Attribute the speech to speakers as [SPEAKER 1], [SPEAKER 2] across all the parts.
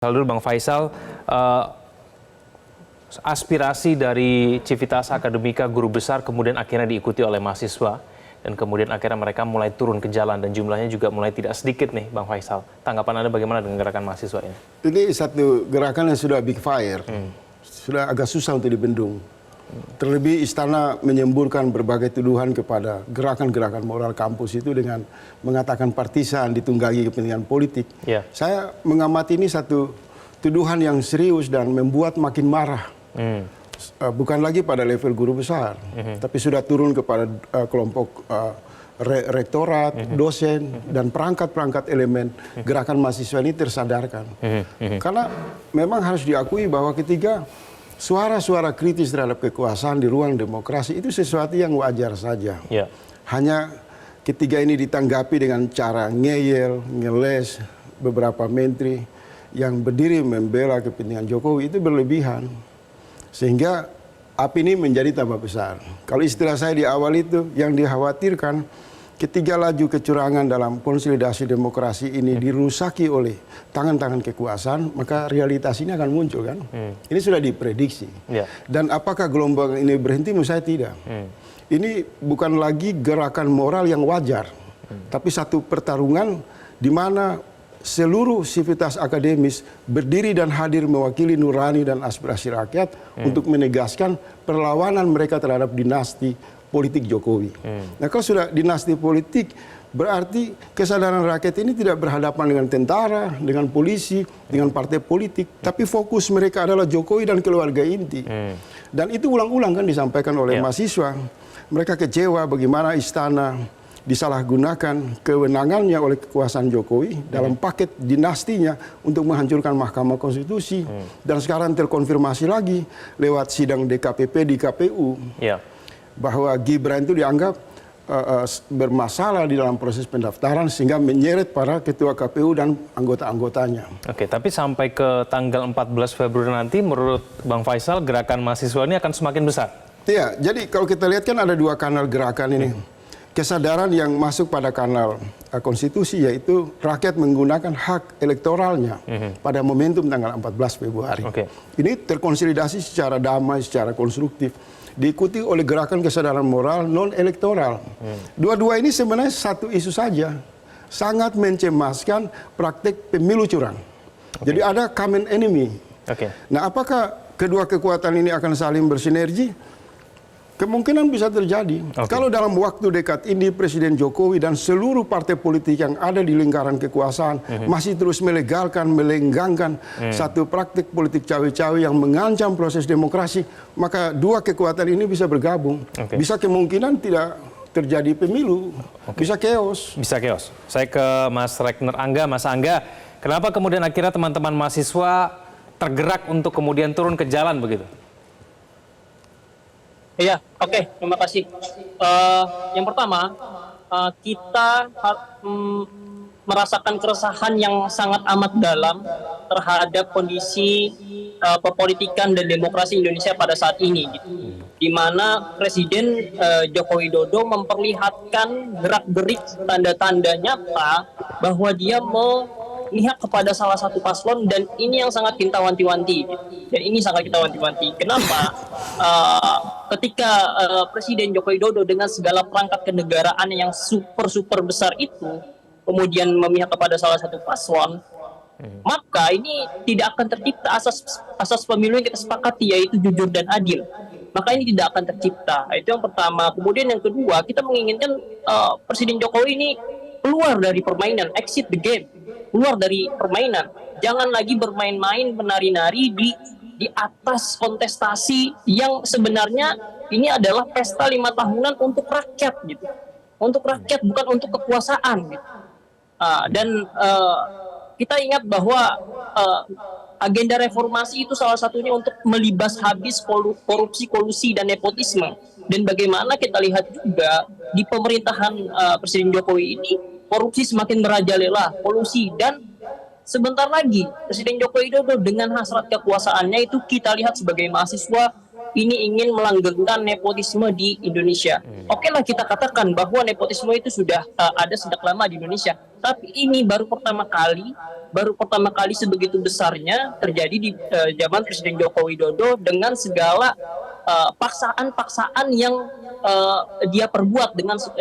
[SPEAKER 1] Dulu Bang Faisal, aspirasi dari Civitas Akademika guru besar kemudian akhirnya diikuti oleh mahasiswa dan kemudian akhirnya mereka mulai turun ke jalan dan jumlahnya juga mulai tidak sedikit nih Bang Faisal. Tanggapan Anda bagaimana dengan gerakan mahasiswa ini?
[SPEAKER 2] Ini satu gerakan yang sudah big fire, sudah agak susah untuk dibendung. Terlebih istana menyemburkan berbagai tuduhan kepada gerakan-gerakan moral kampus itu dengan mengatakan partisan, ditunggangi kepentingan politik.
[SPEAKER 1] Yeah.
[SPEAKER 2] Saya mengamati ini satu tuduhan yang serius dan membuat makin marah. Bukan lagi pada level guru besar, tapi sudah turun kepada kelompok rektorat, dosen, dan perangkat-perangkat elemen gerakan mahasiswa ini tersadarkan. Karena memang harus diakui bahwa ketika suara-suara kritis terhadap kekuasaan di ruang demokrasi itu sesuatu yang wajar saja.
[SPEAKER 1] Yeah.
[SPEAKER 2] Hanya ketiga ini ditanggapi dengan cara ngeyel, ngeles beberapa menteri yang berdiri membela kepentingan Jokowi itu berlebihan. Sehingga api ini menjadi tambah besar. Kalau istilah saya di awal itu yang dikhawatirkan ketiga laju kecurangan dalam konsolidasi demokrasi ini dirusaki oleh tangan-tangan kekuasaan, maka realitas ini akan muncul kan. Ini sudah diprediksi.
[SPEAKER 1] Yeah.
[SPEAKER 2] Dan apakah gelombang ini berhenti? Menurut saya tidak. Ini bukan lagi gerakan moral yang wajar, tapi satu pertarungan di mana seluruh sivitas akademis berdiri dan hadir mewakili nurani dan aspirasi rakyat untuk menegaskan perlawanan mereka terhadap dinasti politik Jokowi. Nah, kalau sudah dinasti politik, berarti kesadaran rakyat ini tidak berhadapan dengan tentara, dengan polisi, dengan partai politik, tapi fokus mereka adalah Jokowi dan keluarga inti. Dan itu ulang-ulang kan disampaikan oleh mahasiswa. Mereka kecewa bagaimana istana disalahgunakan kewenangannya oleh kekuasaan Jokowi dalam paket dinastinya untuk menghancurkan Mahkamah Konstitusi. Dan sekarang terkonfirmasi lagi lewat sidang DKPP di KPU. Bahwa Gibran itu dianggap bermasalah di dalam proses pendaftaran sehingga menyeret para ketua KPU dan anggota-anggotanya.
[SPEAKER 1] Oke, tapi sampai ke tanggal 14 Februari nanti menurut Bang Faisal gerakan mahasiswa ini akan semakin besar?
[SPEAKER 2] Iya, jadi kalau kita lihat kan ada dua kanal gerakan ini. Kesadaran yang masuk pada kanal konstitusi yaitu rakyat menggunakan hak elektoralnya pada momentum tanggal 14 Februari. Ini terkonsolidasi secara damai, secara konstruktif. Diikuti oleh gerakan kesadaran moral non-elektoral. Dua-dua ini sebenarnya satu isu saja. Sangat mencemaskan praktek pemilu curang. Jadi ada common enemy. Nah, apakah kedua kekuatan ini akan saling bersinergi? Kemungkinan bisa terjadi. Kalau dalam waktu dekat ini Presiden Jokowi dan seluruh partai politik yang ada di lingkaran kekuasaan masih terus melegalkan, melenggangkan satu praktik politik cawe-cawe yang mengancam proses demokrasi, maka dua kekuatan ini bisa bergabung. Bisa kemungkinan tidak terjadi pemilu, bisa chaos.
[SPEAKER 1] Bisa chaos. Saya ke Mas Rekner Angga. Mas Angga, kenapa kemudian akhirnya teman-teman mahasiswa tergerak untuk kemudian turun ke jalan begitu?
[SPEAKER 3] Iya, oke, terima kasih. Yang pertama, kita merasakan keresahan yang sangat amat dalam terhadap kondisi perpolitikan dan demokrasi Indonesia pada saat ini, gitu. Di mana Presiden Joko Widodo memperlihatkan gerak-gerik tanda-tanda nyata bahwa dia melihat kepada salah satu paslon, dan ini yang sangat kita wanti-wanti. Dan ini sangat kita wanti-wanti. Kenapa? Ketika Presiden Joko Widodo dengan segala perangkat kenegaraan yang super besar itu kemudian memihak kepada salah satu paslon, maka ini tidak akan tercipta asas pemilu yang kita sepakati, yaitu jujur dan adil. Maka ini tidak akan tercipta. Itu yang pertama. Kemudian yang kedua, kita menginginkan Presiden Jokowi ini keluar dari permainan, exit the game, keluar dari permainan. Jangan lagi bermain-main, menari-nari di atas kontestasi yang sebenarnya ini adalah pesta 5 tahunan untuk rakyat, gitu. Untuk rakyat, bukan untuk kekuasaan, gitu. Dan kita ingat bahwa agenda reformasi itu salah satunya untuk melibas habis korupsi, kolusi, dan nepotisme. Dan bagaimana kita lihat juga di pemerintahan Presiden Jokowi ini, korupsi semakin merajalela, kolusi, dan sebentar lagi Presiden Joko Widodo dengan hasrat kekuasaannya itu kita lihat sebagai mahasiswa ini ingin melanggengkan nepotisme di Indonesia. Oke lah kita katakan bahwa nepotisme itu sudah ada sejak lama di Indonesia. Tapi ini baru pertama kali sebegitu besarnya terjadi di zaman Presiden Joko Widodo dengan segala paksaan-paksaan yang dia perbuat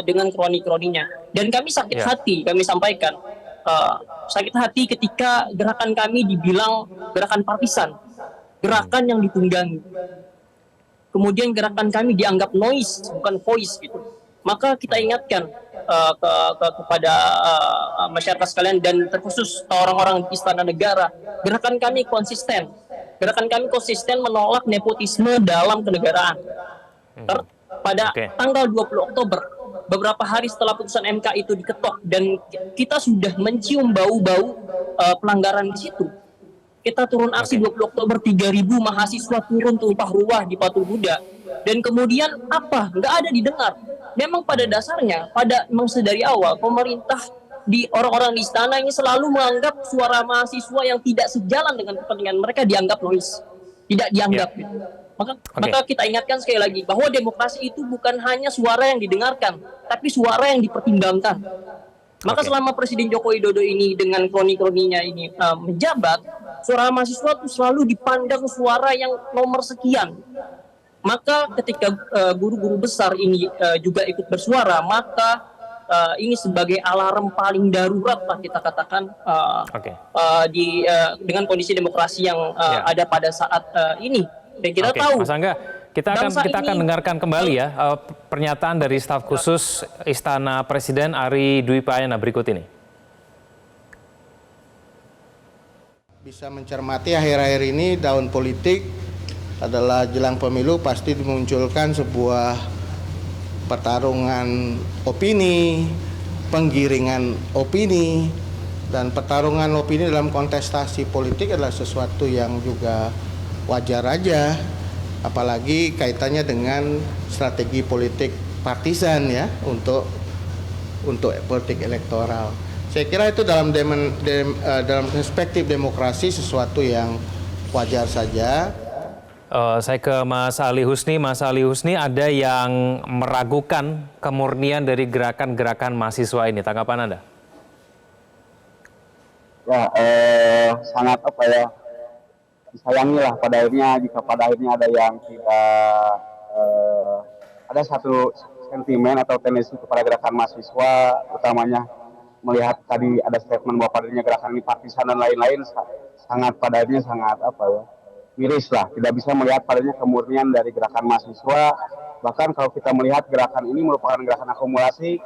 [SPEAKER 3] dengan kroni-kroninya. Dan kami sakit hati, kami sampaikan sakit hati ketika gerakan kami dibilang gerakan partisan, gerakan yang ditunggangi. Kemudian gerakan kami dianggap noise, bukan voice gitu. Maka kita ingatkan kepada masyarakat sekalian dan terkhusus orang-orang di Istana Negara, gerakan kami konsisten. Gerakan kami konsisten menolak nepotisme dalam kenegaraan. Pada tanggal 20 Oktober, beberapa hari setelah putusan MK itu diketok dan kita sudah mencium bau-bau pelanggaran di situ. Kita turun aksi 20 Oktober, 3.000 mahasiswa turun tumpah ruah di Patung Kuda. Dan kemudian apa? Nggak ada didengar. Memang pada dasarnya, memang sedari awal, pemerintah di orang-orang di istana ini selalu menganggap suara mahasiswa yang tidak sejalan dengan kepentingan mereka dianggap noise. Tidak dianggap. Gitu. Maka kita ingatkan sekali lagi bahwa demokrasi itu bukan hanya suara yang didengarkan, tapi suara yang dipertimbangkan. Maka selama Presiden Joko Widodo ini dengan kroni-kroninya ini menjabat, suara mahasiswa itu selalu dipandang suara yang nomor sekian. Maka ketika guru-guru besar ini juga ikut bersuara, maka ini sebagai alarm paling darurat lah kita katakan dengan kondisi demokrasi yang ada pada saat ini. Dan kita tahu,
[SPEAKER 1] Mas Angga, kita akan dengarkan kembali ya pernyataan dari staf khusus Istana Presiden Ari Dwi Payana berikut ini.
[SPEAKER 4] Bisa mencermati akhir-akhir ini tahun politik adalah jelang pemilu pasti dimunculkan sebuah pertarungan opini, penggiringan opini, dan pertarungan opini dalam kontestasi politik adalah sesuatu yang juga wajar aja, apalagi kaitannya dengan strategi politik partisan ya untuk politik elektoral. Saya kira itu dalam perspektif demokrasi sesuatu yang wajar saja.
[SPEAKER 1] Saya ke Mas Ali Husni. Mas Ali Husni, ada yang meragukan kemurnian dari gerakan-gerakan mahasiswa ini. Tanggapan Anda?
[SPEAKER 5] Ya, sangat disayangilah pada akhirnya jika pada akhirnya ada yang tidak ada satu sentimen atau tendensi kepada gerakan mahasiswa, utamanya melihat tadi ada statement bahwa padanya gerakan ini partisan dan lain-lain, sangat pada akhirnya sangat miris lah, tidak bisa melihat padanya kemurnian dari gerakan mahasiswa. Bahkan kalau kita melihat gerakan ini merupakan gerakan akumulasi,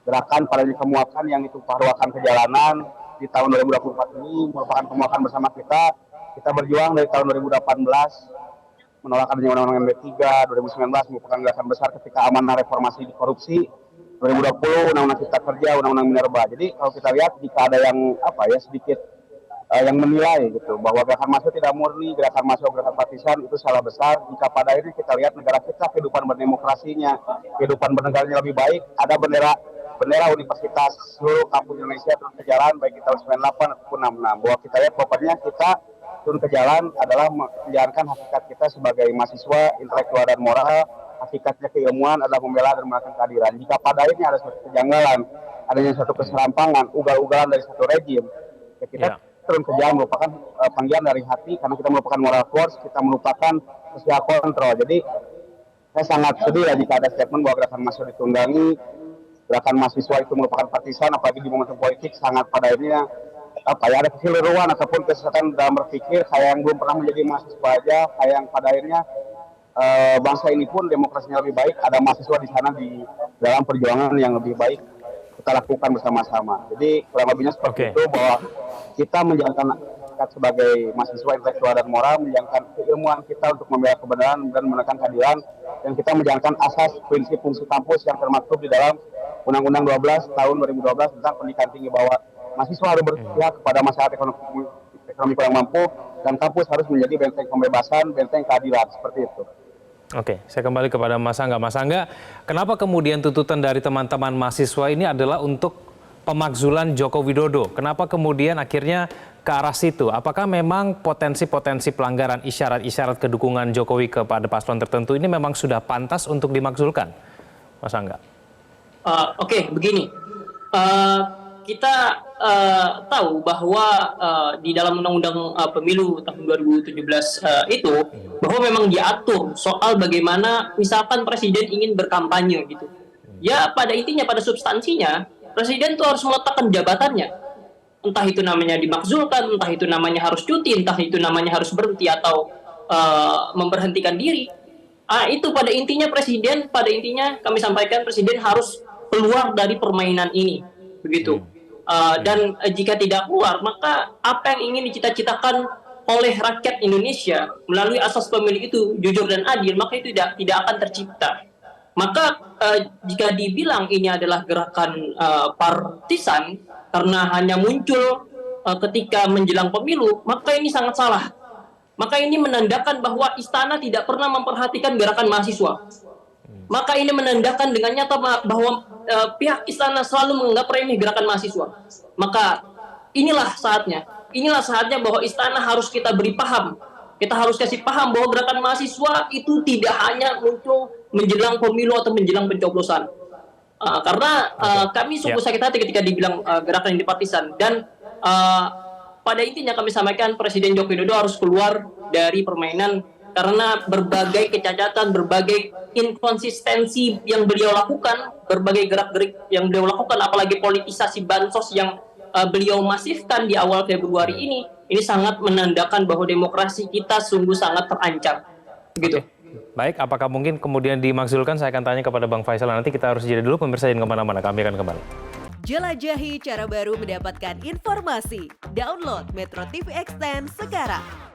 [SPEAKER 5] gerakan padanya kemuakan yang itu paruakan ke jalanan di tahun 2024 ini merupakan kemuakan bersama kita. Kita berjuang dari tahun 2018 menolak adanya Undang-Undang MP 3, 2019 merupakan gerakan besar ketika amanah reformasi di korupsi, 2020 Undang-Undang Cipta Kerja, Undang-Undang Minerba. Jadi kalau kita lihat jika ada yang sedikit yang menilai gitu bahwa gerakan mahasiswa tidak murni, gerakan mahasiswa gerakan partisan, itu salah besar. Jika pada akhirnya kita lihat negara kita kehidupan berdemokrasinya, kehidupan bernegaranya lebih baik, ada bendera universitas seluruh kampus Indonesia turun ke jalan baik di tahun 98 ataupun 66. Bahwa kita lihat pokoknya kita turun ke jalan adalah menjalankan hakikat kita sebagai mahasiswa intelektual dan moral, hakikatnya keilmuan adalah membela dan melakukan keadilan. Jika pada akhirnya ada suatu kejanggalan, adanya suatu keserampangan, ugal-ugalan dari satu rejim, ya kita turun ke jalan merupakan panggilan dari hati karena kita merupakan moral force, kita merupakan sosial kontrol. Jadi saya sangat sedih ya jika ada statement bahwa gerakan mahasiswa ditunggangi, gerakan mahasiswa itu merupakan partisan, apalagi di momentum politik sangat pada akhirnya ada kekeliruan ataupun kesesatan dalam berpikir, kayak yang belum pernah menjadi mahasiswa aja, kayak yang pada akhirnya bangsa ini pun demokrasinya lebih baik, ada mahasiswa di sana di dalam perjuangan yang lebih baik kita lakukan bersama-sama. Jadi kurang lebihnya seperti itu, bahwa kita menjalankan hakikat sebagai mahasiswa intelektual dan moral, menjalankan keilmuan kita untuk membela kebenaran dan menekan keadilan, dan kita menjalankan asas prinsip fungsi kampus yang termaktub di dalam Undang-Undang 12 tahun 2012 tentang pendidikan tinggi, bahwa mahasiswa harus berpihak kepada masyarakat ekonomi kurang mampu, dan kampus harus menjadi benteng pembebasan, benteng keadilan, seperti itu.
[SPEAKER 1] Oke, saya kembali kepada Mas Angga. Mas Angga, kenapa kemudian tuntutan dari teman-teman mahasiswa ini adalah untuk pemakzulan Joko Widodo? Kenapa kemudian akhirnya ke arah situ. Apakah memang potensi-potensi pelanggaran isyarat-isyarat kedukungan Jokowi kepada paslon tertentu ini memang sudah pantas untuk dimakzulkan, Mas Angga?
[SPEAKER 3] Oke, begini. Kita tahu bahwa di dalam Undang-Undang Pemilu tahun 2017 itu bahwa memang diatur soal bagaimana misalkan presiden ingin berkampanye gitu. Ya pada intinya, pada substansinya, presiden itu harus meletakkan jabatannya. Entah itu namanya dimakzulkan, entah itu namanya harus cuti, entah itu namanya harus berhenti atau memberhentikan diri. Itu pada intinya presiden, pada intinya kami sampaikan presiden harus keluar dari permainan ini, begitu. Dan jika tidak keluar, maka apa yang ingin dicita-citakan oleh rakyat Indonesia melalui asas pemilu itu jujur dan adil, maka itu tidak akan tercipta. Maka jika dibilang ini adalah gerakan partisan karena hanya muncul ketika menjelang pemilu, maka ini sangat salah. Maka ini menandakan bahwa istana tidak pernah memperhatikan gerakan mahasiswa. Maka ini menandakan dengan nyata bahwa pihak istana selalu menganggap remeh gerakan mahasiswa. Maka inilah saatnya bahwa istana harus kita beri paham. Kita harus kasih paham bahwa gerakan mahasiswa itu tidak hanya muncul menjelang pemilu atau menjelang pencoblosan. Karena kami sungguh sakit hati ketika dibilang gerakan yang partisan. Dan pada intinya kami sampaikan Presiden Joko Widodo harus keluar dari permainan karena berbagai kecacatan, berbagai inkonsistensi yang beliau lakukan, berbagai gerak-gerik yang beliau lakukan, apalagi politisasi bansos yang beliau masifkan di awal Februari ini sangat menandakan bahwa demokrasi kita sungguh sangat terancam. Begitu.
[SPEAKER 1] Baik, apakah mungkin kemudian dimakzulkan? Saya akan tanya kepada Bang Faisal. Nanti kita harus jeda dulu, pemirsa jangan kemana-mana. Kami akan kembali.
[SPEAKER 6] Jelajahi cara baru mendapatkan informasi. Download Metro TV Extend sekarang.